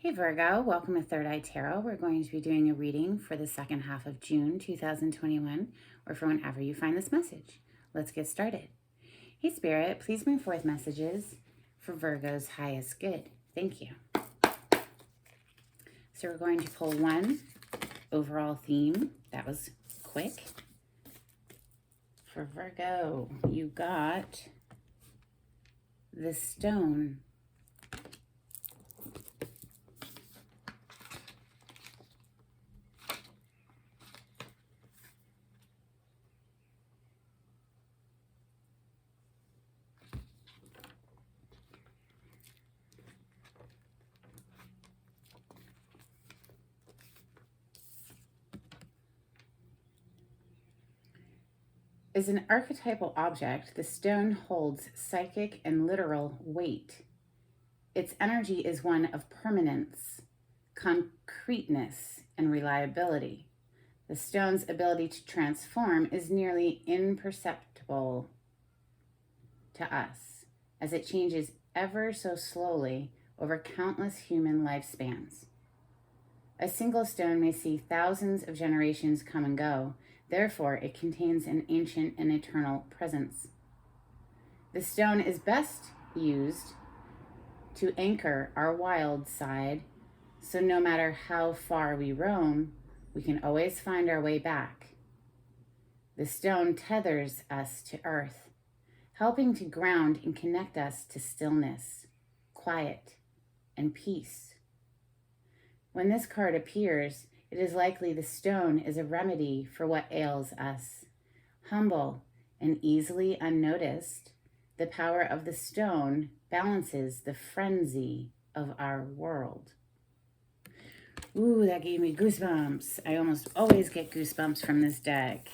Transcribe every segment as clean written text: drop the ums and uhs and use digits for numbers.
Hey Virgo, welcome to Third Eye Tarot. We're going to be doing a reading for the second half of June 2021, or for whenever you find this message. Let's get started. Hey Spirit, please bring forth messages for Virgo's highest good. Thank you. So we're going to pull one overall theme. That was quick. For Virgo, you got the stone. As an archetypal object, the stone holds psychic and literal weight. Its energy is one of permanence, concreteness, and reliability. The stone's ability to transform is nearly imperceptible to us, as it changes ever so slowly over countless human lifespans. A single stone may see thousands of generations come and go. Therefore, it contains an ancient and eternal presence. The stone is best used to anchor our wild side, so no matter how far we roam, we can always find our way back. The stone tethers us to earth, helping to ground and connect us to stillness, quiet, and peace. When this card appears, it is likely the stone is a remedy for what ails us. Humble and easily unnoticed, the power of the stone balances the frenzy of our world. Ooh, that gave me goosebumps. I almost always get goosebumps from this deck.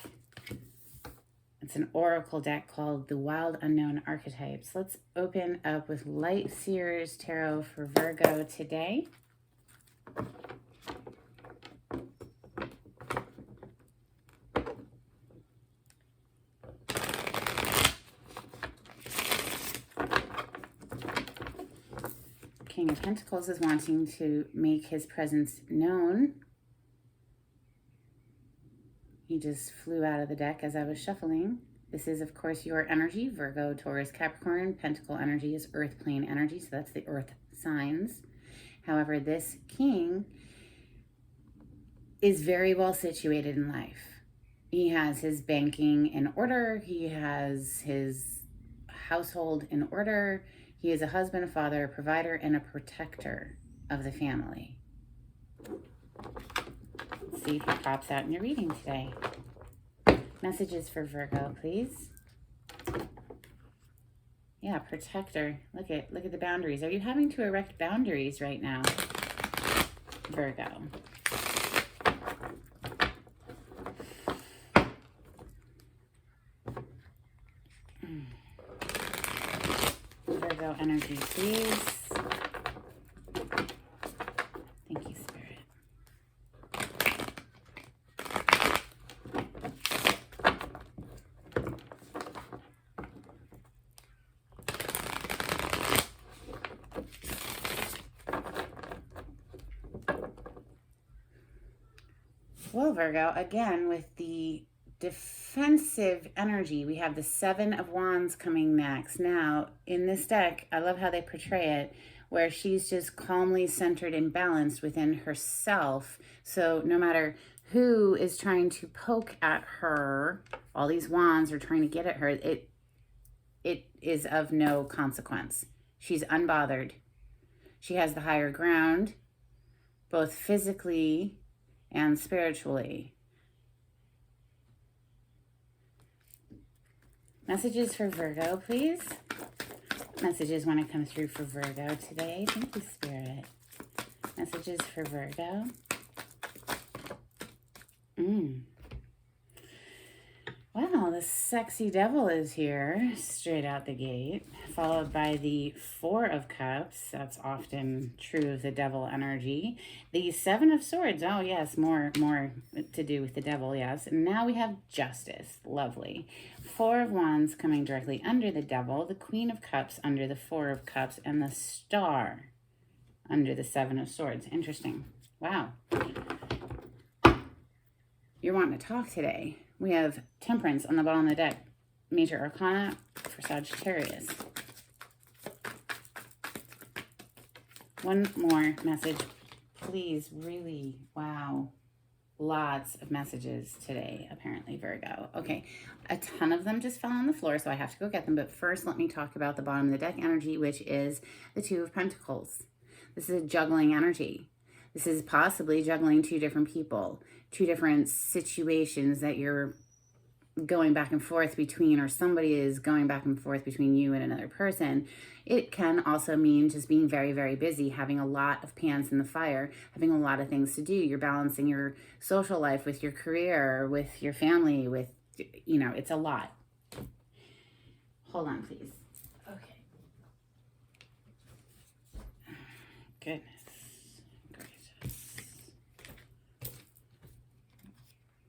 It's an oracle deck called the Wild Unknown Archetypes. Let's open up with Light Seers Tarot for Virgo today. King of Pentacles is wanting to make his presence known. He just flew out of the deck as I was shuffling. This is, of course, your energy, Virgo, Taurus, Capricorn. Pentacle energy is earth plane energy, so that's the earth signs. However, this king is very well situated in life. He has his banking in order. He has his household in order. He is a husband, a father, a provider, and a protector of the family. Let's see if he pops out in your reading today. Messages for Virgo, please. Yeah, protector. Look at the boundaries. Are you having to erect boundaries right now, Virgo? Virgo energy, please. Thank you, Spirit. Well, Virgo, again, with the defensive energy, we have the Seven of Wands coming next. Now, in this deck, I love how they portray it, where she's just calmly centered and balanced within herself. So no matter who is trying to poke at her, all these wands are trying to get at her, it is of no consequence. She's unbothered. She has the higher ground, both physically and spiritually. Messages for Virgo, please. Messages want to come through for Virgo today. Thank you, Spirit. Messages for Virgo. Wow, the sexy devil is here, straight out the gate, followed by the Four of Cups. That's often true of the devil energy. The Seven of Swords. Oh, yes, more to do with the devil, yes. And now we have Justice. Lovely. Four of Wands coming directly under the devil, the Queen of Cups under the Four of Cups, and the Star under the Seven of Swords. Interesting. Wow. You're wanting to talk today. We have Temperance on the bottom of the deck. Major Arcana for Sagittarius. One more message, please. Really, wow. Lots of messages today, apparently, Virgo. Okay, a ton of them just fell on the floor, so I have to go get them. But first, let me talk about the bottom of the deck energy, which is the Two of Pentacles. This is a juggling energy. This is possibly juggling two different people, two different situations that you're going back and forth between, or somebody is going back and forth between you and another person. It can also mean just being very, very busy, having a lot of pans in the fire, having a lot of things to do. You're balancing your social life with your career, with your family, with, you know, it's a lot. Hold on, please. Okay. Goodness gracious.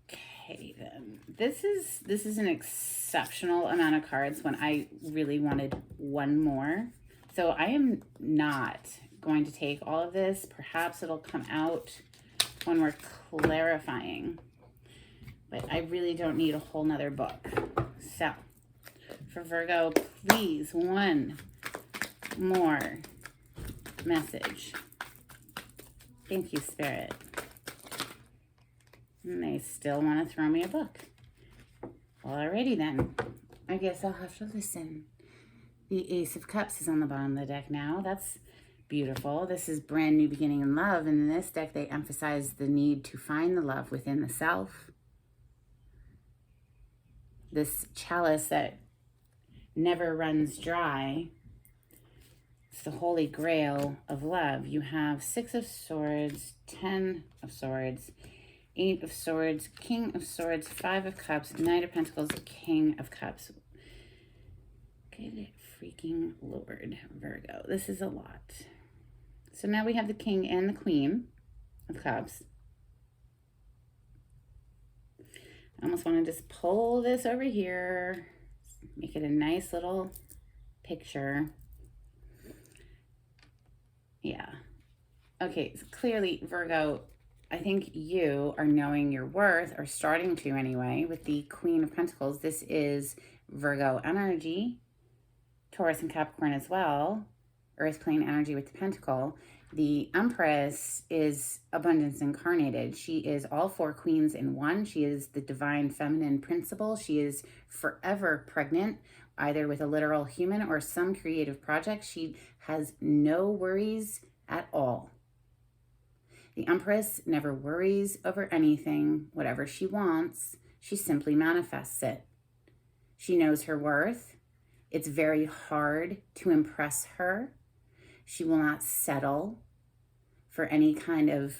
Okay, then. This is an exceptional amount of cards when I really wanted one more. So I am not going to take all of this. Perhaps it'll come out when we're clarifying. But I really don't need a whole nother book. So for Virgo, please, one more message. Thank you, Spirit. And they still want to throw me a book. Well, alrighty then. I guess I'll have to listen. The Ace of Cups is on the bottom of the deck now. That's beautiful. This is brand new beginning in love. And in this deck, they emphasize the need to find the love within the self. This chalice that never runs dry. It's the holy grail of love. You have Six of Swords, 10 of Swords, 8 of Swords, King of Swords, 5 of Cups, Knight of Pentacles, King of Cups. Good freaking Lord, Virgo. This is a lot. So now we have the King and the Queen of Cups. I almost want to just pull this over here, make it a nice little picture. Yeah. Okay, so clearly, Virgo, I think you are knowing your worth, or starting to anyway, with the Queen of Pentacles. This is Virgo energy, Taurus and Capricorn as well, Earth plane energy with the Pentacle. The Empress is abundance incarnated. She is all four queens in one. She is the divine feminine principle. She is forever pregnant, either with a literal human or some creative project. She has no worries at all. The Empress never worries over anything. Whatever she wants, she simply manifests it. She knows her worth. It's very hard to impress her. She will not settle for any kind of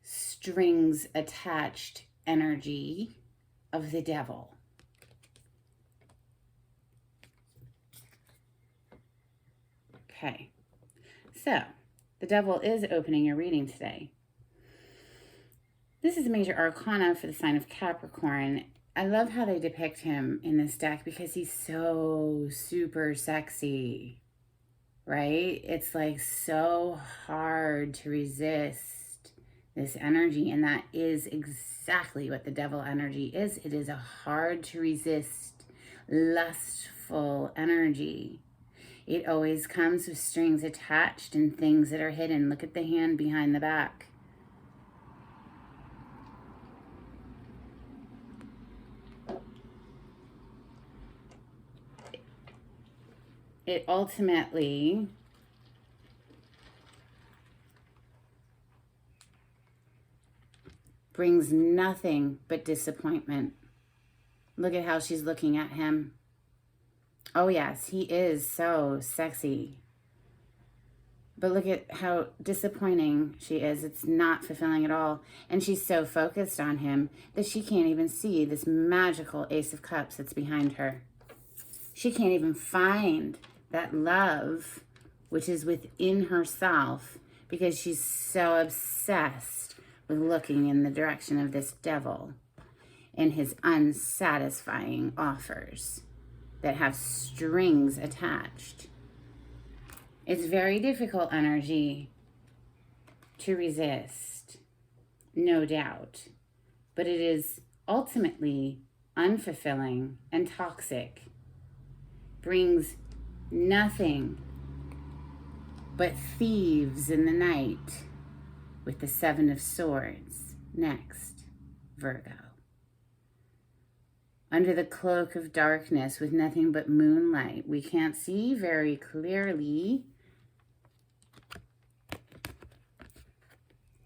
strings attached energy of the devil. Okay, so the devil is opening your reading today. This is a major arcana for the sign of Capricorn. I love how they depict him in this deck because he's so super sexy, right? It's like so hard to resist this energy, and that is exactly what the devil energy is. It is a hard to resist, lustful energy. It always comes with strings attached and things that are hidden. Look at the hand behind the back. It ultimately brings nothing but disappointment. Look at how she's looking at him. Oh yes, he is so sexy. But look at how disappointing she is. It's not fulfilling at all. And she's so focused on him that she can't even see this magical Ace of Cups that's behind her. She can't even find that love which is within herself because she's so obsessed with looking in the direction of this devil and his unsatisfying offers. that have strings attached. It's very difficult energy to resist, no doubt, but it is ultimately unfulfilling and toxic, brings nothing but thieves in the night with the Seven of Swords. Next, Virgo. Under the cloak of darkness with nothing but moonlight, we can't see very clearly.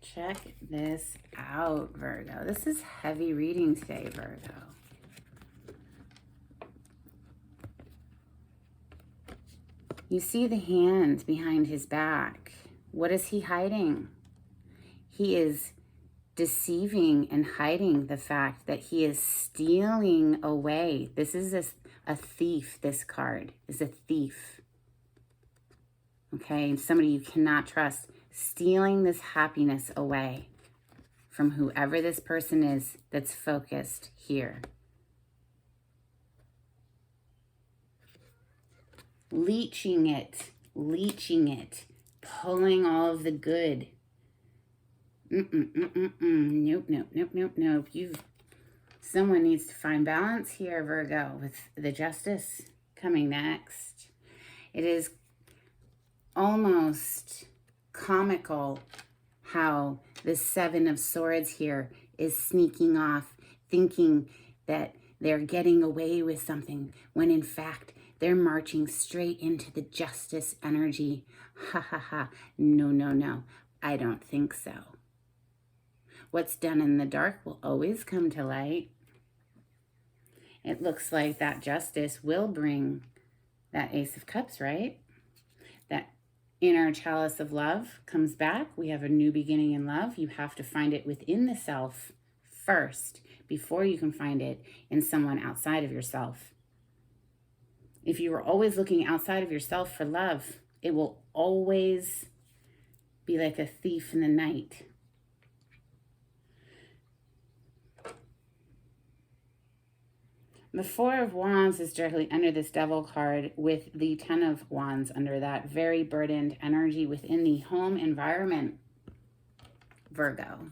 Check this out, Virgo. This is heavy reading today, Virgo. You see the hand behind his back. What is he hiding? He is deceiving and hiding the fact that he is stealing away. This is a thief. This card is a thief. Okay, somebody you cannot trust, stealing this happiness away from whoever this person is that's focused here. Leeching it, pulling all of the good. Nope. Someone needs to find balance here, Virgo, with the Justice coming next. It is almost comical how the Seven of Swords here is sneaking off, thinking that they're getting away with something, when in fact they're marching straight into the Justice energy. Ha ha ha. No. I don't think so. What's done in the dark will always come to light. It looks like that Justice will bring that Ace of Cups, right? That inner chalice of love comes back. We have a new beginning in love. You have to find it within the self first before you can find it in someone outside of yourself. If you are always looking outside of yourself for love, it will always be like a thief in the night. The Four of Wands is directly under this Devil card with the Ten of Wands under that. Very burdened energy within the home environment, Virgo.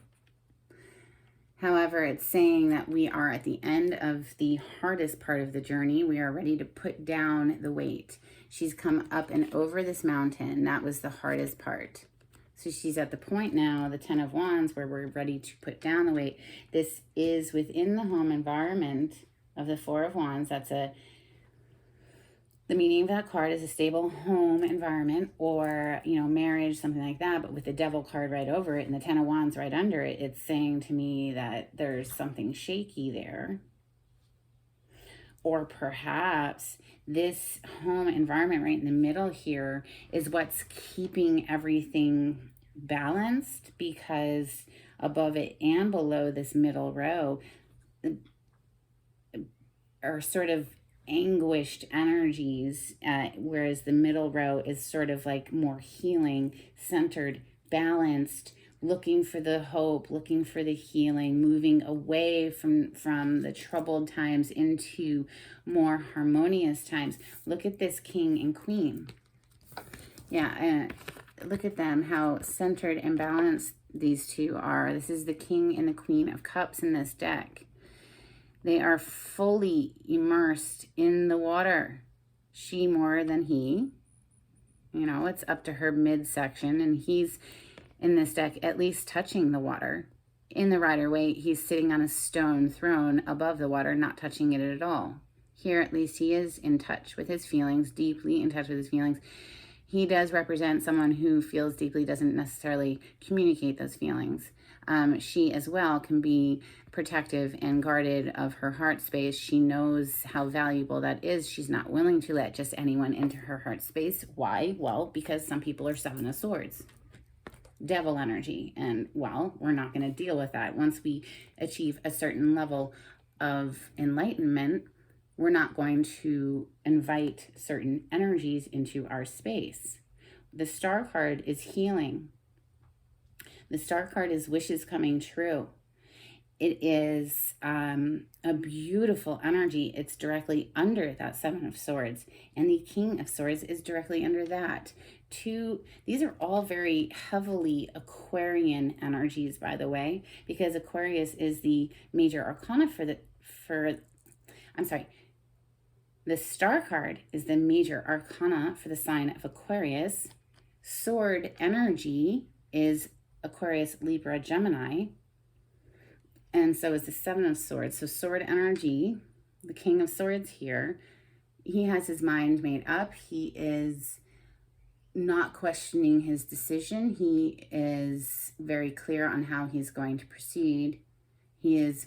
However, it's saying that we are at the end of the hardest part of the journey. We are ready to put down the weight. She's come up and over this mountain. That was the hardest part. So she's at the point now, the Ten of Wands, where we're ready to put down the weight. This is within the home environment of the Four of Wands. That's the meaning of that card is a stable home environment, or, marriage, something like that. But with the Devil card right over it and the Ten of Wands right under it, it's saying to me that there's something shaky there. Or perhaps this home environment right in the middle here is what's keeping everything balanced, because above it and below this middle row are sort of anguished energies, whereas the middle row is sort of like more healing, centered, balanced, looking for the hope, looking for the healing, moving away from the troubled times into more harmonious times. Look at this King and Queen. Yeah, look at them, how centered and balanced these two are. This is the King and the Queen of Cups in this deck. They are fully immersed in the water. She more than he. It's up to her midsection, and he's in this deck at least touching the water. In the Rider-Waite, he's sitting on a stone throne above the water, not touching it at all. Here, at least, he is in touch with his feelings, deeply in touch with his feelings. He does represent someone who feels deeply, doesn't necessarily communicate those feelings. She as well can be protective and guarded of her heart space. She knows how valuable that is. She's not willing to let just anyone into her heart space. Why? Well, because some people are Seven of Swords. Devil energy. And, well, we're not going to deal with that. Once we achieve a certain level of enlightenment, we're not going to invite certain energies into our space. The Star card is healing. The Star card is wishes coming true. It is a beautiful energy. It's directly under that Seven of Swords, and the King of Swords is directly under that. These are all very heavily Aquarian energies, by the way, because Aquarius is the major arcana the star card is the major arcana for the sign of Aquarius. Sword energy is Aquarius, Libra, Gemini. And so is the Seven of Swords. So sword energy, the King of Swords here, he has his mind made up. He is not questioning his decision. He is very clear on how he's going to proceed. He is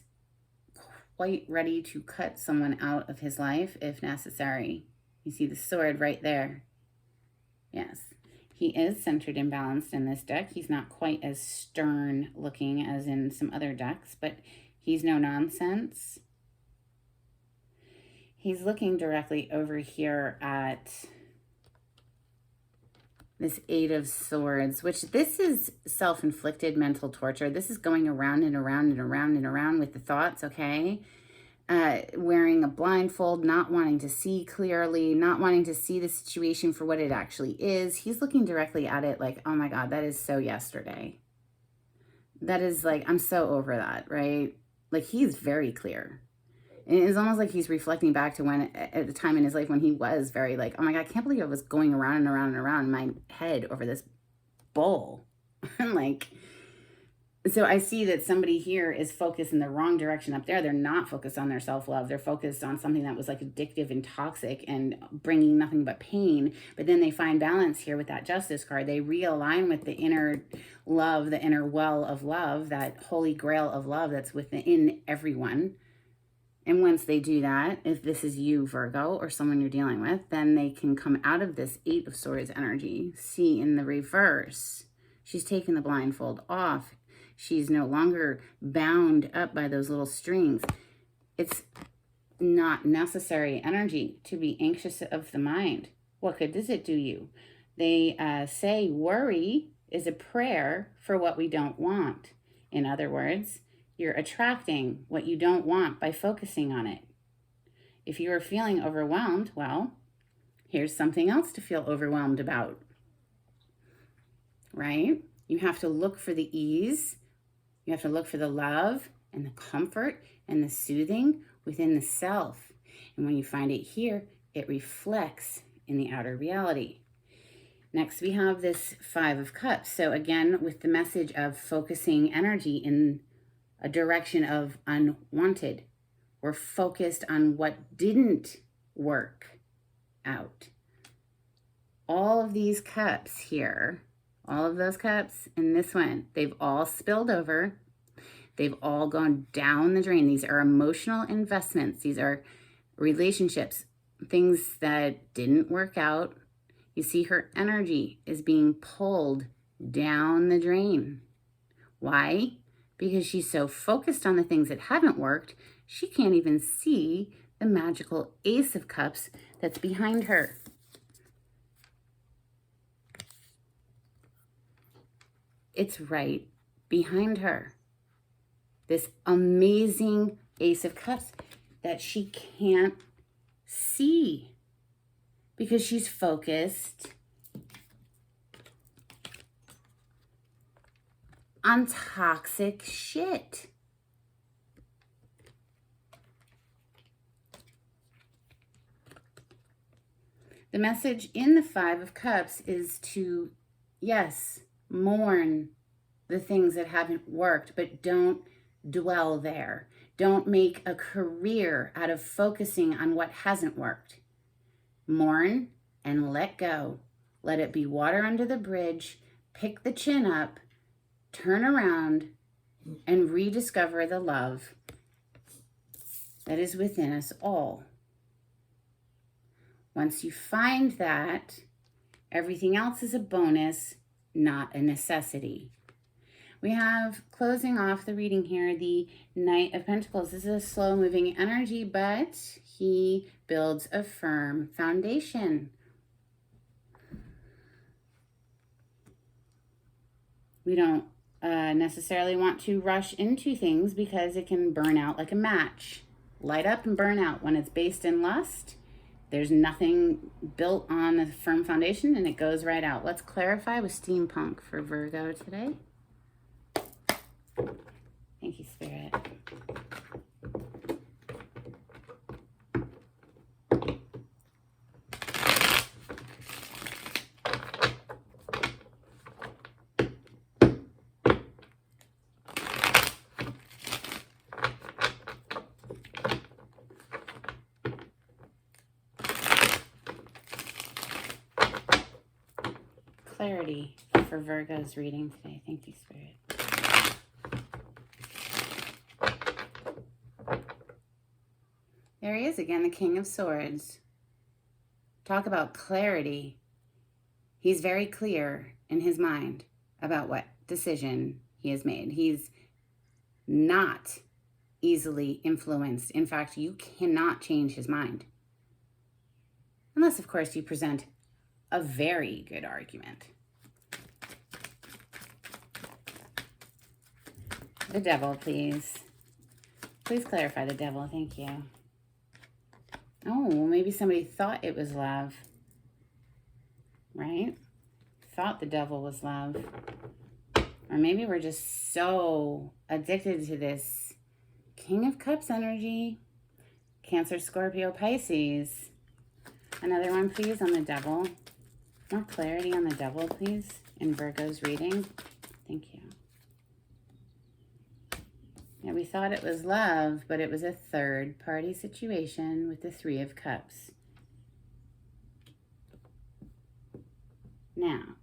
quite ready to cut someone out of his life if necessary. You see the sword right there. Yes. He is centered and balanced in this deck. He's not quite as stern looking as in some other decks, but he's no nonsense. He's looking directly over here at this Eight of Swords, which this is self-inflicted mental torture. This is going around and around and around and around with the thoughts, okay? Wearing a blindfold, not wanting to see clearly, not wanting to see the situation for what it actually is. He's looking directly at it like, oh my God, that is so yesterday. That is like, I'm so over that, right? Like, he's very clear. And it's almost like he's reflecting back to when, at the time in his life when he was very like, oh my God, I can't believe I was going around and around and around in my head over this bowl. Like, so I see that somebody here is focused in the wrong direction up there. They're not focused on their self-love. They're focused on something that was like addictive and toxic and bringing nothing but pain. But then they find balance here with that Justice card. They realign with the inner love, the inner well of love, that holy grail of love that's within everyone. And once they do that, if this is you, Virgo, or someone you're dealing with, then they can come out of this Eight of Swords energy. See, in the reverse, she's taken the blindfold off. She's no longer bound up by those little strings. It's not necessary energy to be anxious of the mind. What good does it do you? They say worry is a prayer for what we don't want. In other words, you're attracting what you don't want by focusing on it. If you are feeling overwhelmed, well, here's something else to feel overwhelmed about, right? You have to look for the ease. You have to look for the love and the comfort and the soothing within the self. And when you find it here, it reflects in the outer reality. Next, we have this Five of Cups. So again, with the message of focusing energy in a direction of unwanted. We're focused on what didn't work out. All of these cups here, all of those cups and this one, they've all spilled over. They've all gone down the drain. These are emotional investments. These are relationships, things that didn't work out. You see her energy is being pulled down the drain. Why? Because she's so focused on the things that haven't worked, she can't even see the magical Ace of Cups that's behind her. It's right behind her. This amazing Ace of Cups that she can't see because she's focused on toxic shit. The message in the Five of Cups is to, yes, mourn the things that haven't worked, but don't dwell there. Don't make a career out of focusing on what hasn't worked. Mourn and let go. Let it be water under the bridge. Pick the chin up. Turn around and rediscover the love that is within us all. Once you find that, everything else is a bonus, not a necessity. We have, closing off the reading here, the Knight of Pentacles. This is a slow-moving energy, but he builds a firm foundation. We don't necessarily want to rush into things because it can burn out like a match. Light up and burn out. When it's based in lust, there's nothing built on a firm foundation and it goes right out. Let's clarify with steampunk for Virgo today. Thank you, Spirit. Clarity for Virgo's reading today. Thank you, Spirit. There he is again, the King of Swords. Talk about clarity. He's very clear in his mind about what decision he has made. He's not easily influenced. In fact, you cannot change his mind. Unless, of course, you present a very good argument. The Devil, please. Please clarify the Devil. Thank you. Oh, maybe somebody thought it was love. Right? Thought the Devil was love. Or maybe we're just so addicted to this King of Cups energy. Cancer, Scorpio, Pisces. Another one, please, on the Devil. More clarity on the Devil, please, in Virgo's reading. Thank you. Yeah, we thought it was love, but it was a third-party situation with the Three of Cups. Now,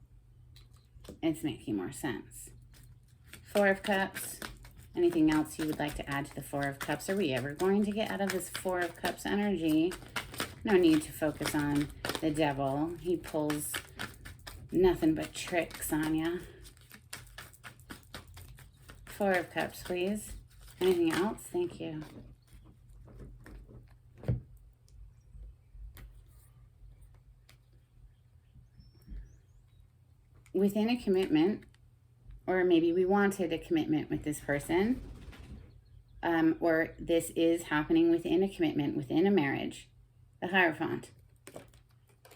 it's making more sense. Four of Cups. Anything else you would like to add to the Four of Cups? Are we ever going to get out of this Four of Cups energy? No need to focus on the Devil. He pulls nothing but tricks on ya. Four of Cups, please. Anything else? Thank you. Within a commitment, or maybe we wanted a commitment with this person, or this is happening within a commitment, within a marriage, the Hierophant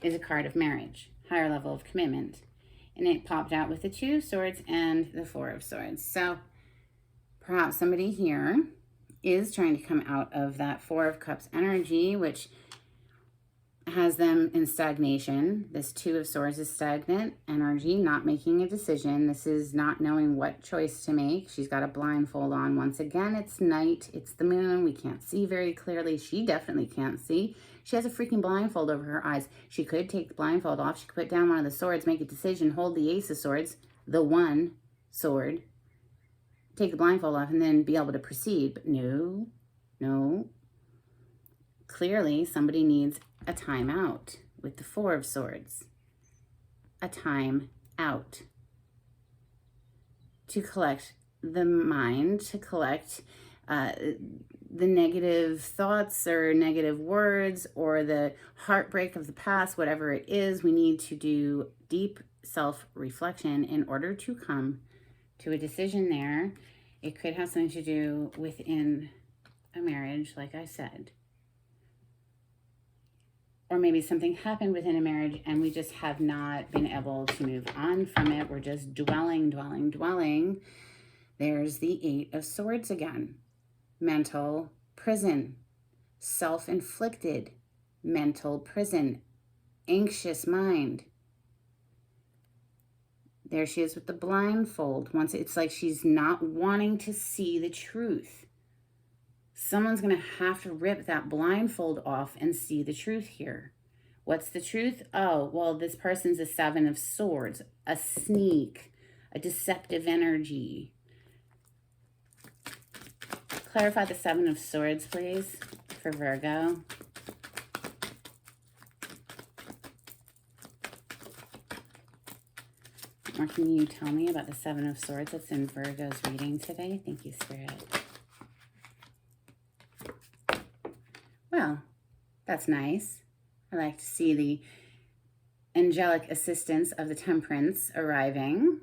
is a card of marriage, higher level of commitment. And it popped out with the Two of Swords and the Four of Swords. So perhaps somebody here is trying to come out of that Four of Cups energy, which has them in stagnation. This Two of Swords is stagnant energy, not making a decision. This is not knowing what choice to make. She's got a blindfold on. Once again, it's night. It's the moon. We can't see very clearly. She definitely can't see. She has a freaking blindfold over her eyes. She could take the blindfold off. She could put down one of the swords, make a decision, hold the Ace of Swords, the one sword, take the blindfold off, and then be able to proceed. But no, no. Clearly, somebody needs a time out with the Four of Swords. A time out. To collect the mind, to collect the negative thoughts or negative words or the heartbreak of the past, whatever it is. We need to do deep self-reflection in order to come to a decision there. It could have something to do within a marriage, like I said. Or maybe something happened within a marriage and we just have not been able to move on from it. We're just dwelling. There's the Eight of Swords again. Mental prison. Self-inflicted mental prison. Anxious mind. There she is with the blindfold. Once it's like she's not wanting to see the truth. Someone's going to have to rip that blindfold off and see the truth here. What's the truth? Oh, well, this person's a Seven of Swords, a sneak, a deceptive energy. Clarify the Seven of Swords, please, for Virgo. Or can you tell me about the Seven of Swords that's in Virgo's reading today? Thank you, Spirit. Well, that's nice. I like to see the angelic assistance of the Temperance arriving.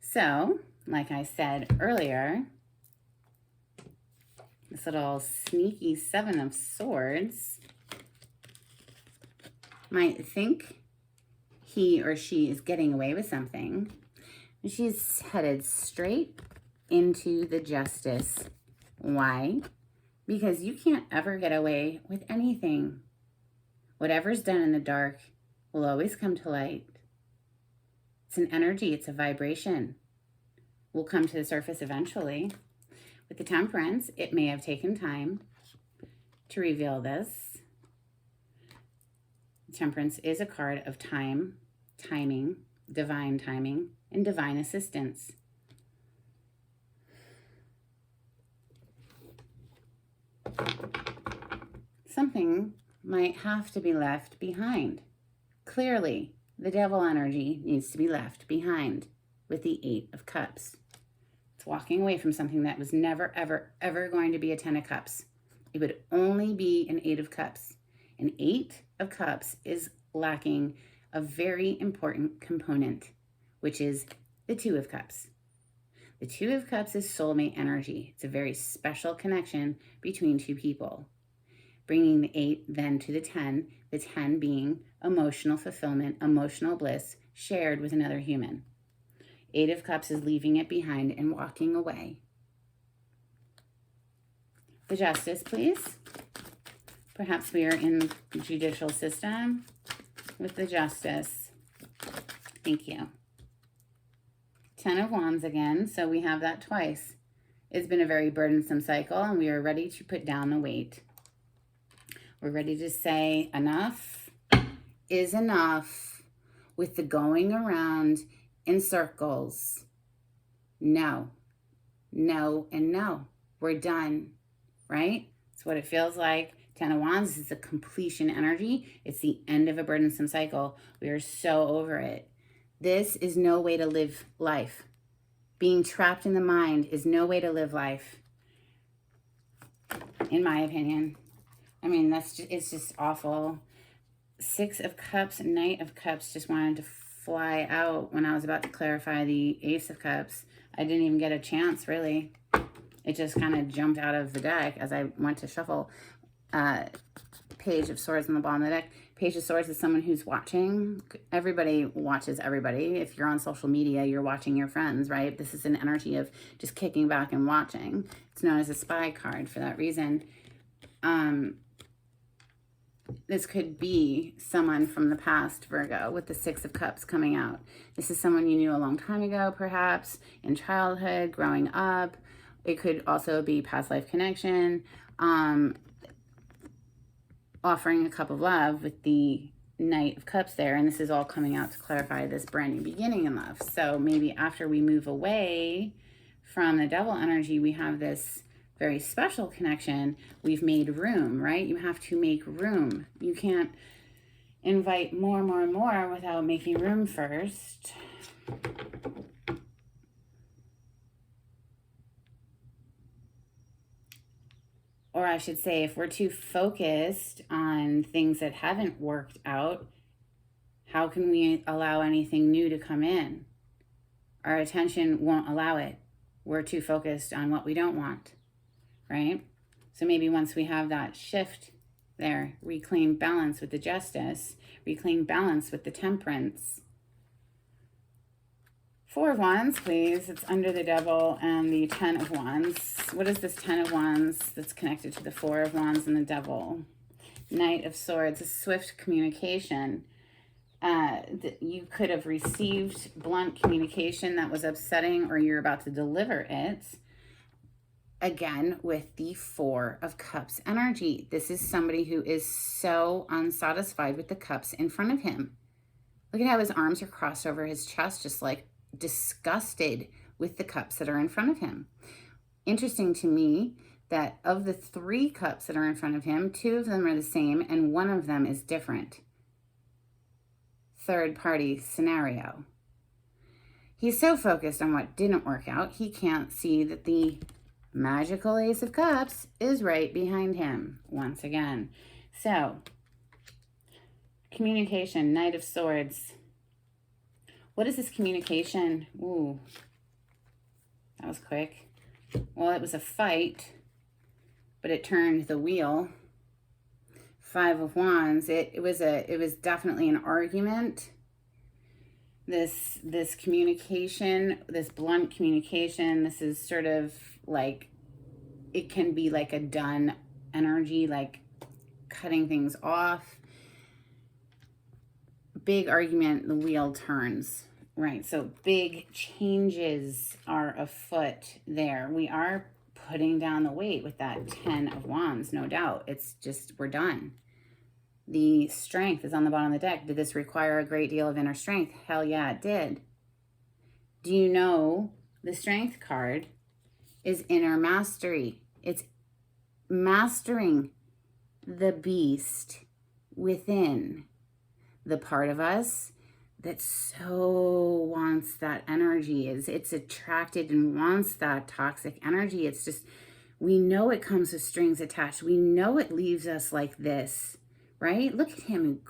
So like I said earlier, this little sneaky Seven of Swords might think he or she is getting away with something. She's headed straight into the Justice. Why? Because you can't ever get away with anything. Whatever's done in the dark will always come to light. It's an energy, it's a vibration. Will come to the surface eventually. With the Temperance, it may have taken time to reveal this. Temperance is a card of time, timing, and divine assistance. Something might have to be left behind. Clearly, the Devil energy needs to be left behind with the Eight of Cups. It's walking away from something that was never, ever, ever going to be a Ten of Cups. It would only be an Eight of Cups. An Eight of Cups is lacking a very important component, which is the Two of Cups. The Two of Cups is soulmate energy. It's a very special connection between two people. Bringing the 8 then to the 10 being emotional fulfillment, emotional bliss shared with another human. 8 of Cups is leaving it behind and walking away. The Justice, please. Perhaps we are in the judicial system with the Justice. Thank you. 10 of Wands again, so we have that twice. It's been a very burdensome cycle, and we are ready to put down the weight. We're ready to say enough is enough with the going around in circles. No, no, and no. We're done, right? It's what it feels like. 10 of Wands is a completion energy. It's the end of a burdensome cycle. We are so over it. This is no way to live life. Being trapped in the mind is no way to live life, in my opinion. I mean, it's just awful. 6 of Cups, Knight of Cups just wanted to fly out when I was about to clarify the Ace of Cups. I didn't even get a chance, really. It just kind of jumped out of the deck as I went to shuffle. Page of Swords on the bottom of the deck. Page of Swords is someone who's watching. Everybody watches everybody. If you're on social media, you're watching your friends, right? This is an energy of just kicking back and watching. It's known as a spy card for that reason. This could be someone from the past, Virgo, with the 6 of Cups coming out. This is someone you knew a long time ago, perhaps, in childhood, growing up. It could also be past life connection. Offering a cup of love with the Knight of Cups there. And this is all coming out to clarify this brand new beginning in love. So maybe after we move away from the Devil energy, we have this very special connection. We've made room, right? You have to make room. You can't invite more without making room first. Or I should say, if we're too focused on things that haven't worked out, how can we allow anything new to come in? Our attention won't allow it. We're too focused on what we don't want, right? So maybe once we have that shift there, reclaim balance with the Justice, reclaim balance with the Temperance. 4 of Wands, please. It's under the Devil and the 10 of Wands. What is this 10 of Wands that's connected to the 4 of Wands and the Devil? Knight of Swords, a swift communication. You could have received blunt communication that was upsetting, or you're about to deliver it. Again, with the 4 of Cups energy. This is somebody who is so unsatisfied with the cups in front of him. Look at how his arms are crossed over his chest, just like disgusted with the cups that are in front of him. Interesting to me that of the 3 cups that are in front of him, 2 of them are the same and 1 of them is different. Third party scenario. He's so focused on what didn't work out, he can't see that the magical Ace of Cups is right behind him once again. So, communication, Knight of Swords. What is this communication? Ooh. That was quick. Well, it was a fight, but it turned the wheel. Five of Wands. It was definitely an argument. This communication, this blunt communication, this is sort of like, it can be like a done energy, like cutting things off. Big argument, the wheel turns, right? So big changes are afoot there. We are putting down the weight with that 10 of Wands, no doubt. It's just, we're done. The Strength is on the bottom of the deck. Did this require a great deal of inner strength? Hell yeah, it did. Do you know the Strength card is inner mastery? It's mastering the beast within, the part of us that so wants that energy, it's attracted and wants that toxic energy. It's just, we know it comes with strings attached. We know it leaves us like this, right? Look at him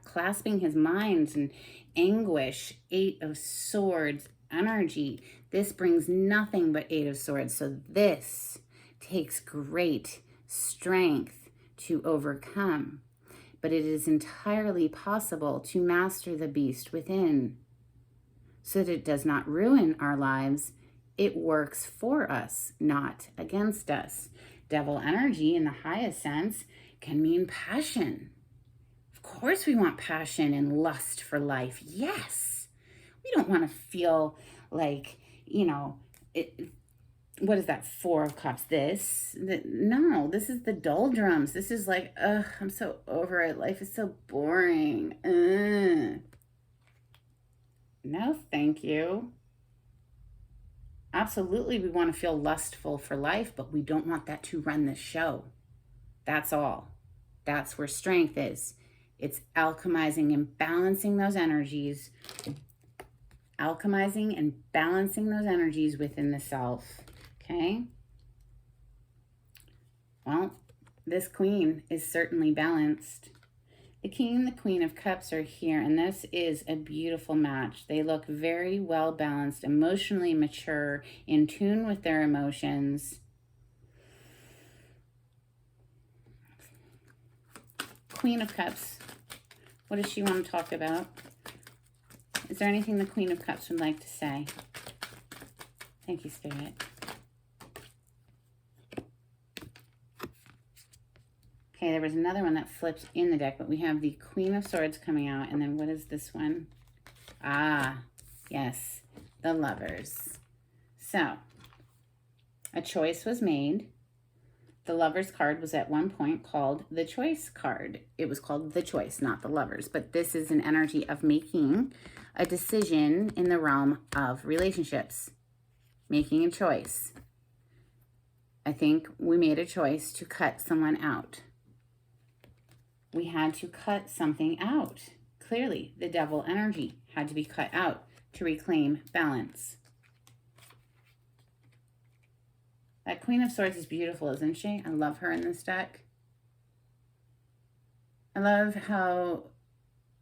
clasping his mind in anguish. 8 of Swords energy. This brings nothing but 8 of Swords. So this takes great strength to overcome. But it is entirely possible to master the beast within so that it does not ruin our lives. It works for us, not against us. Devil energy, in the highest sense, can mean passion. Of course we want passion and lust for life. Yes. We don't want to feel like, what is that? 4 of Cups. No, this is the doldrums. This is like, ugh, I'm so over it. Life is so boring. No, thank you. Absolutely, we want to feel lustful for life, but we don't want that to run the show. That's all. That's where strength is. It's alchemizing and balancing those energies. Alchemizing and balancing those energies within the self. Okay. Well, this Queen is certainly balanced. The King and the Queen of Cups are here, and this is a beautiful match. They look very well balanced, emotionally mature, in tune with their emotions. Queen of Cups. What does she want to talk about? Is there anything the Queen of Cups would like to say? Thank you, Spirit. Okay, there was another one that flipped in the deck, but we have the Queen of Swords coming out, and then what is this one? Ah, yes, the Lovers. So, a choice was made. The Lovers card was at one point called the Choice card. It was called the Choice, not the Lovers, but this is an energy of making a decision in the realm of relationships, making a choice. I think we made a choice to cut someone out. We had to cut something out. Clearly, the Devil energy had to be cut out to reclaim balance. That Queen of Swords is beautiful, isn't she? I love her in this deck. I love how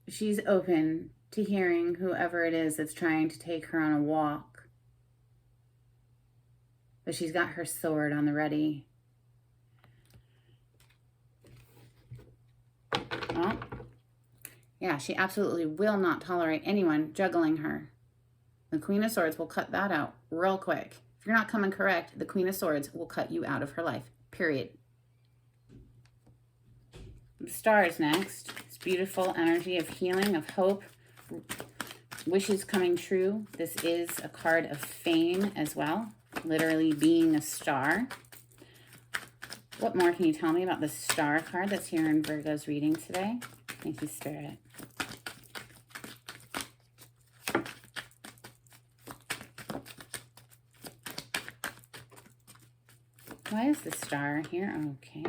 she's open to hearing whoever it is that's trying to take her on a walk. But she's got her sword on the ready. Well, yeah, she absolutely will not tolerate anyone juggling her. The Queen of Swords will cut that out real quick. If you're not coming correct, the Queen of Swords will cut you out of her life, period. The Star is next. It's beautiful energy of healing, of hope, wishes coming true. This is a card of fame as well, literally being a star. What more can you tell me about the Star card that's here in Virgo's reading today? Thank you, Spirit. Why is the Star here? Okay.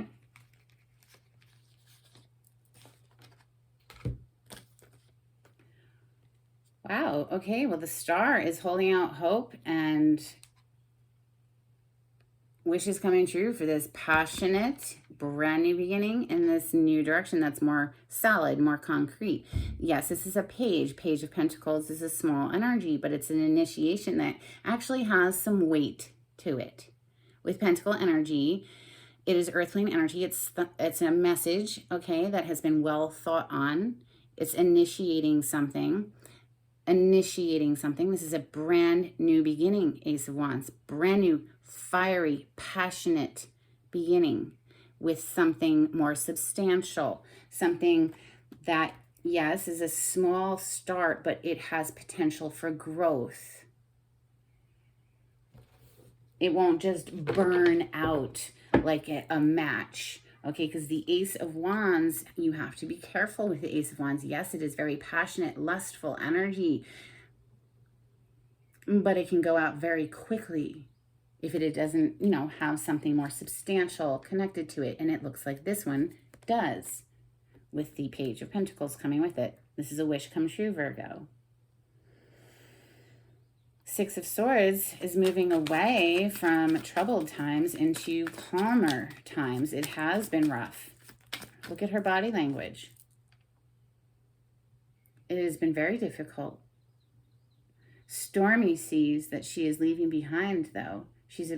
Wow. Okay. Well, the Star is holding out hope and wish is coming true for this passionate, brand new beginning in this new direction that's more solid, more concrete. Yes, this is a page of pentacles is a small energy, but it's an initiation that actually has some weight to it. With pentacle energy, it is earthling energy. It's a message, okay, that has been well thought on. It's initiating something. This is a brand new beginning, Ace of Wands. Brand new, fiery, passionate beginning with something more substantial. Something that, yes, is a small start, but it has potential for growth. It won't just burn out like a match. Okay, because the Ace of Wands, you have to be careful with the Ace of Wands. Yes, it is very passionate, lustful energy, but it can go out very quickly if it doesn't, you know, have something more substantial connected to it. And it looks like this one does with the Page of Pentacles coming with it. This is a wish come true, Virgo. Six of Swords is moving away from troubled times into calmer times. It has been rough. Look at her body language. It has been very difficult. Stormy seas that she is leaving behind, though. She's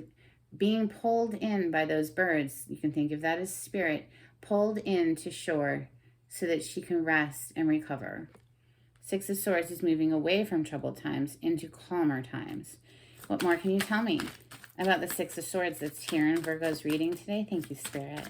being pulled in by those birds. You can think of that as spirit, pulled in to shore so that she can rest and recover. Six of Swords is moving away from troubled times into calmer times. What more can you tell me about the Six of Swords that's here in Virgo's reading today? Thank you, Spirit.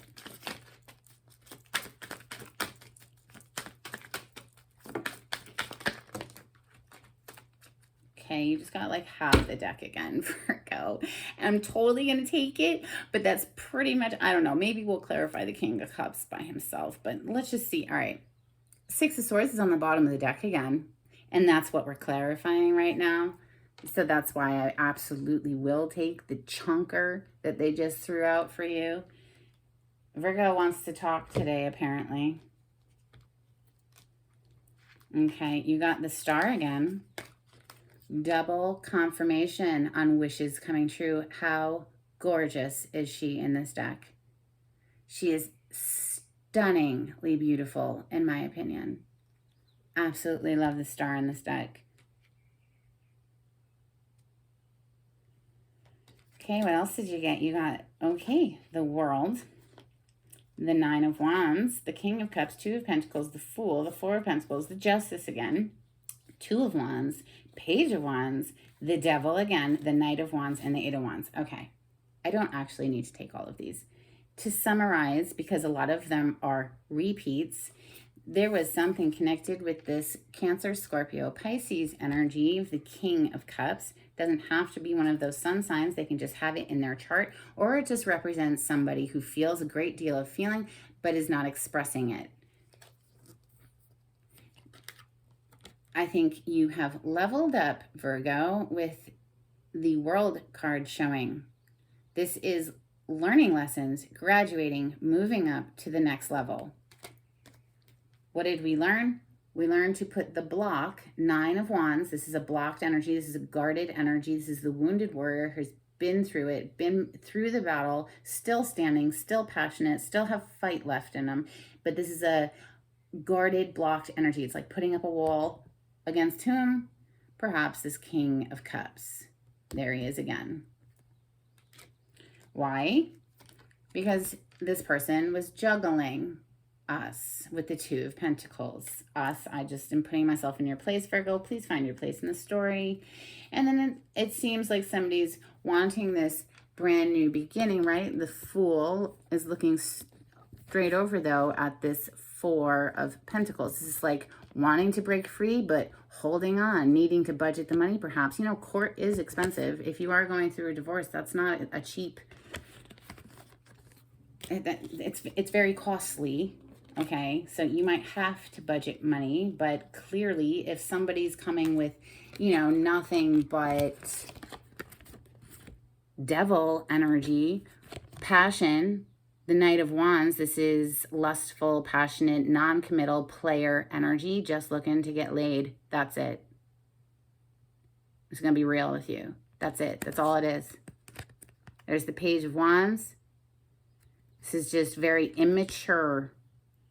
Okay, you just got like half the deck again, Virgo. I'm totally going to take it, but that's pretty much, I don't know, maybe we'll clarify the King of Cups by himself, but let's just see. All right. Six of Swords is on the bottom of the deck again, and that's what we're clarifying right now. So that's why I absolutely will take the chunker that they just threw out for you. Virgo wants to talk today, apparently. Okay, you got the Star again. Double confirmation on wishes coming true. How gorgeous is she in this deck? She is stunningly beautiful, in my opinion. Absolutely love the Star in this deck. Okay, what else did you get? You got, okay, the World, the Nine of Wands, the King of Cups, Two of Pentacles, the Fool, the Four of Pentacles, the Justice again, Two of Wands, Page of Wands, the Devil again, the Knight of Wands, and the Eight of Wands. Okay, I don't actually need to take all of these. To summarize, because a lot of them are repeats, there was something connected with this Cancer, Scorpio, Pisces energy of the King of Cups. Doesn't have to be one of those sun signs. They can just have it in their chart, or it just represents somebody who feels a great deal of feeling but is not expressing it. I think you have leveled up, Virgo, with the World card showing. This is learning lessons, graduating, moving up to the next level. What did we learn? We learned to put the block, Nine of Wands. This is a blocked energy. This is a guarded energy. This is the wounded warrior who's been through it, been through the battle, still standing, still passionate, still have fight left in them. But this is a guarded, blocked energy. It's like putting up a wall against whom? Perhaps this King of Cups. There he is again. Why? Because this person was juggling us with the Two of Pentacles. Us, I just am putting myself in your place, Virgo. Please find your place in the story. And then it seems like somebody's wanting this brand new beginning, right? The Fool is looking straight over, though, at this Four of Pentacles. This is like wanting to break free, but holding on, needing to budget the money, perhaps. You know, court is expensive. If you are going through a divorce, that's not a cheap... It's very costly, okay? So you might have to budget money, but clearly if somebody's coming with, you know, nothing but devil energy, passion, the Knight of Wands, this is lustful, passionate, non-committal player energy, just looking to get laid. That's it. It's going to be real with you. That's it. That's all it is. There's the Page of Wands. This is just very immature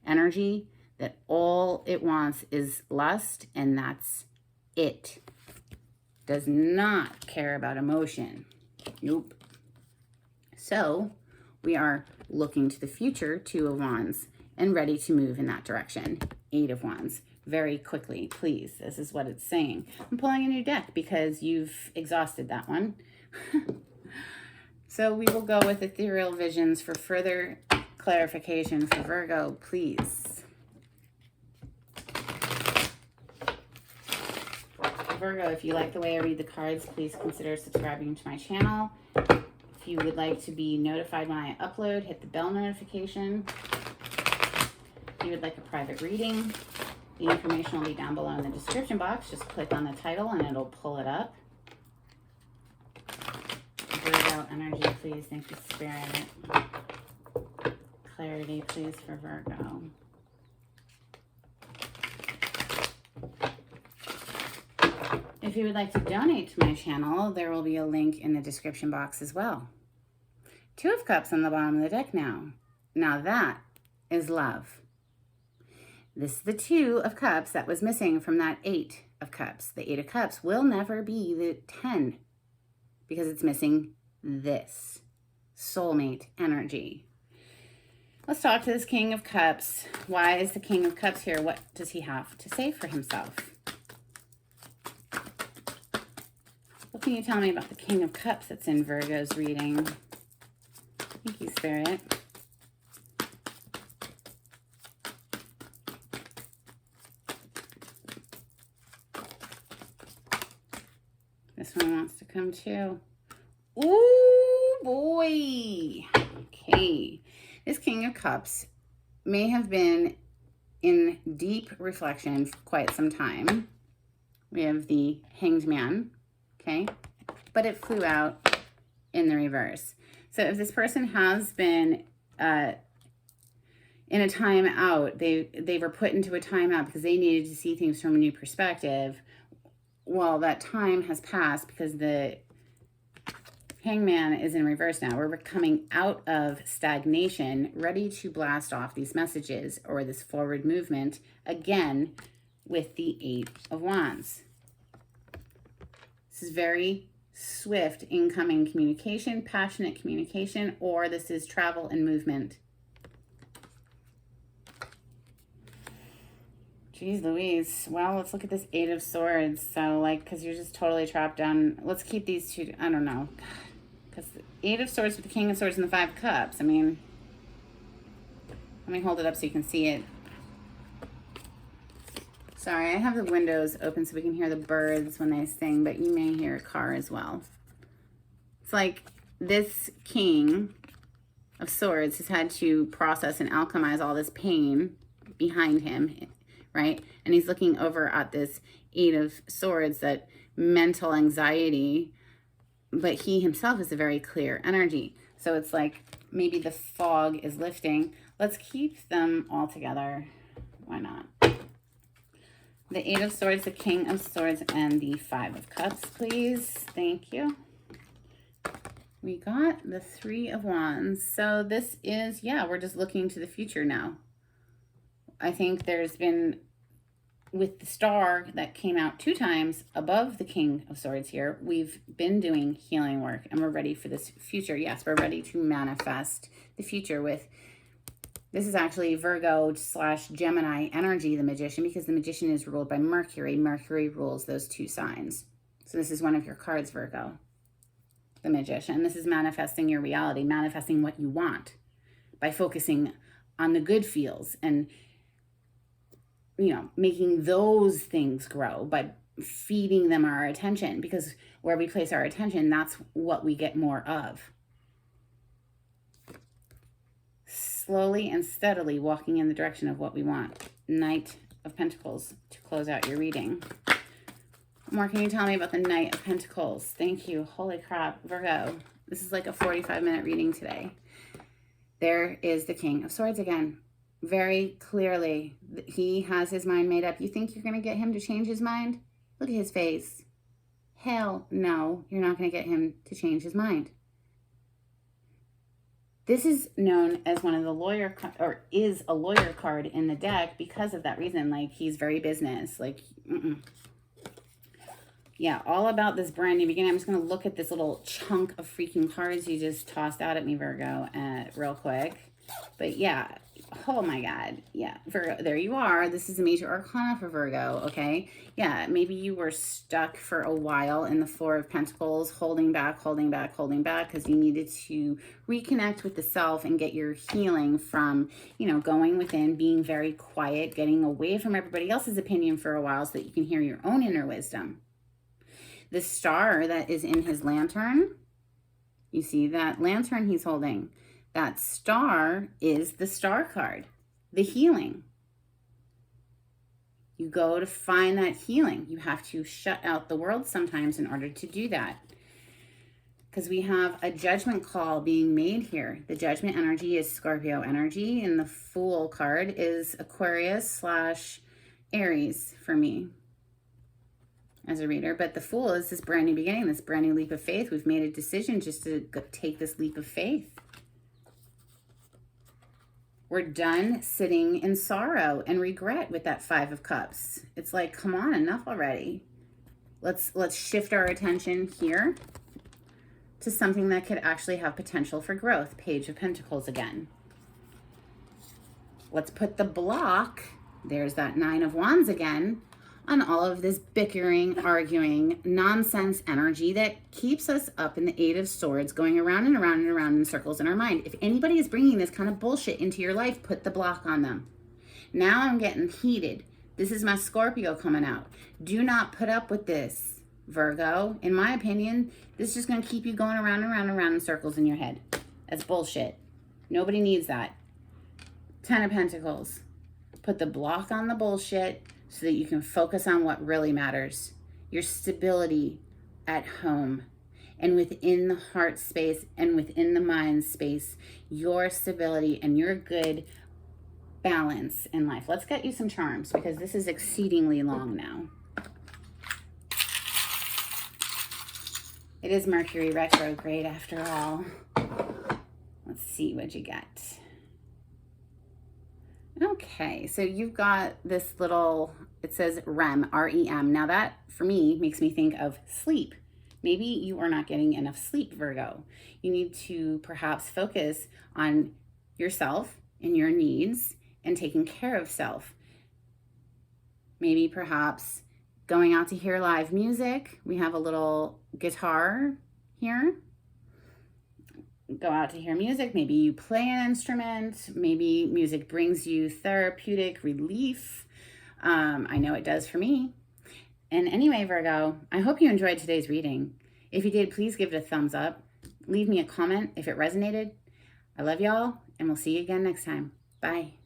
energy that all it wants is lust, and that's it. Does not care about emotion. Nope. So we are looking to the future, Two of Wands, and ready to move in that direction. Eight of Wands. Very quickly, please. This is what it's saying. I'm pulling a new deck because you've exhausted that one. So we will go with Ethereal Visions for further clarification for Virgo, please. Virgo, if you like the way I read the cards, please consider subscribing to my channel. If you would like to be notified when I upload, hit the bell notification. If you would like a private reading, the information will be down below in the description box. Just click on the title and it'll pull it up. Virgo energy, please. Thank you, Spirit. Clarity, please, for Virgo. If you would like to donate to my channel, there will be a link in the description box as well. Two of Cups on the bottom of the deck now. Now that is love. This is the Two of Cups that was missing from that Eight of Cups. The Eight of Cups will never be the 10 because it's missing this soulmate energy. Let's talk to this King of Cups. Why is the King of Cups here? What does he have to say for himself? What can you tell me about the King of Cups that's in Virgo's reading? Thank you, Spirit. This one wants to come too. Ooh, boy. Okay. This King of Cups may have been in deep reflection for quite some time. We have the Hanged Man, okay? But it flew out in the reverse. So if this person has been in a timeout, they were put into a timeout because they needed to see things from a new perspective. Well, that time has passed because the Hangman is in reverse now. We're coming out of stagnation, ready to blast off these messages or this forward movement again with the Eight of Wands. This is very swift incoming communication, passionate communication, or this is travel and movement. Jeez Louise. Well, let's look at this Eight of Swords. So, like, because you're just totally trapped down. Let's keep these two. I don't know. Because the Eight of Swords with the King of Swords and the Five of Cups. I mean, let me hold it up so you can see it. Sorry, I have the windows open so we can hear the birds when they sing, but you may hear a car as well. It's like this King of Swords has had to process and alchemize all this pain behind him, right? And he's looking over at this Eight of Swords, that mental anxiety, but he himself is a very clear energy. So it's like maybe the fog is lifting. Let's keep them all together. Why not? The Eight of Swords, the King of Swords, and the Five of Cups, please. Thank you. We got the Three of Wands. So this is, yeah, we're just looking to the future now. I think there's been, with the star that came out 2 times above the King of Swords here, we've been doing healing work and we're ready for this future. Yes, we're ready to manifest the future with, this is actually Virgo / Gemini energy, the Magician, because the Magician is ruled by Mercury. Mercury rules those 2 signs. So this is one of your cards, Virgo, the Magician. This is manifesting your reality, manifesting what you want by focusing on the good feels and, you know, making those things grow, but feeding them our attention, because where we place our attention, that's what we get more of. Slowly and steadily walking in the direction of what we want. Knight of Pentacles to close out your reading. What more can you tell me about the Knight of Pentacles? Thank you. Holy crap, Virgo. This is like a 45-minute reading today. There is the King of Swords again. Very clearly, he has his mind made up. You think you're going to get him to change his mind? Look at his face. Hell no, you're not going to get him to change his mind. This is known as one of the lawyer, or is a lawyer card in the deck because of that reason. Like, he's very business. Like, yeah, all about this brand new beginning. I'm just going to look at this little chunk of freaking cards you just tossed out at me, Virgo, real quick. But yeah, oh my God. Yeah, Virgo, there you are. This is a major arcana for Virgo, okay? Yeah, maybe you were stuck for a while in the Four of Pentacles, holding back, because you needed to reconnect with the self and get your healing from, going within, being very quiet, getting away from everybody else's opinion for a while so that you can hear your own inner wisdom. The star that is in his lantern, you see that lantern he's holding? That star is the star card, the healing. You go to find that healing. You have to shut out the world sometimes in order to do that. Because we have a judgment call being made here. The judgment energy is Scorpio energy, and the Fool card is Aquarius / Aries for me as a reader. But the Fool is this brand new beginning, this brand new leap of faith. We've made a decision just to take this leap of faith. We're done sitting in sorrow and regret with that Five of Cups. It's like, come on, enough already. Let's shift our attention here to something that could actually have potential for growth. Page of Pentacles again. Let's put the block, there's that Nine of Wands again, on all of this bickering, arguing, nonsense energy that keeps us up in the Eight of Swords, going around and around and around in circles in our mind. If anybody is bringing this kind of bullshit into your life, put the block on them. Now I'm getting heated. This is my Scorpio coming out. Do not put up with this, Virgo. In my opinion, this is just going to keep you going around and around and around in circles in your head. That's bullshit. Nobody needs that. Ten of Pentacles. Put the block on the bullshit so that you can focus on what really matters. Your stability at home and within the heart space and within the mind space. Your stability and your good balance in life. Let's get you some charms because this is exceedingly long now. It is Mercury retrograde after all. Let's see what you got. Okay, so you've got this little, it says REM, R-E-M. Now that, for me, makes me think of sleep. Maybe you are not getting enough sleep, Virgo. You need to perhaps focus on yourself and your needs and taking care of self. Maybe perhaps going out to hear live music. We have a little guitar here. Go out to hear music. Maybe you play an instrument. Maybe music brings you therapeutic relief. I know it does for me. And anyway, Virgo, I hope you enjoyed today's reading. If you did, please give it a thumbs up. Leave me a comment if it resonated. I love y'all, and we'll see you again next time. Bye.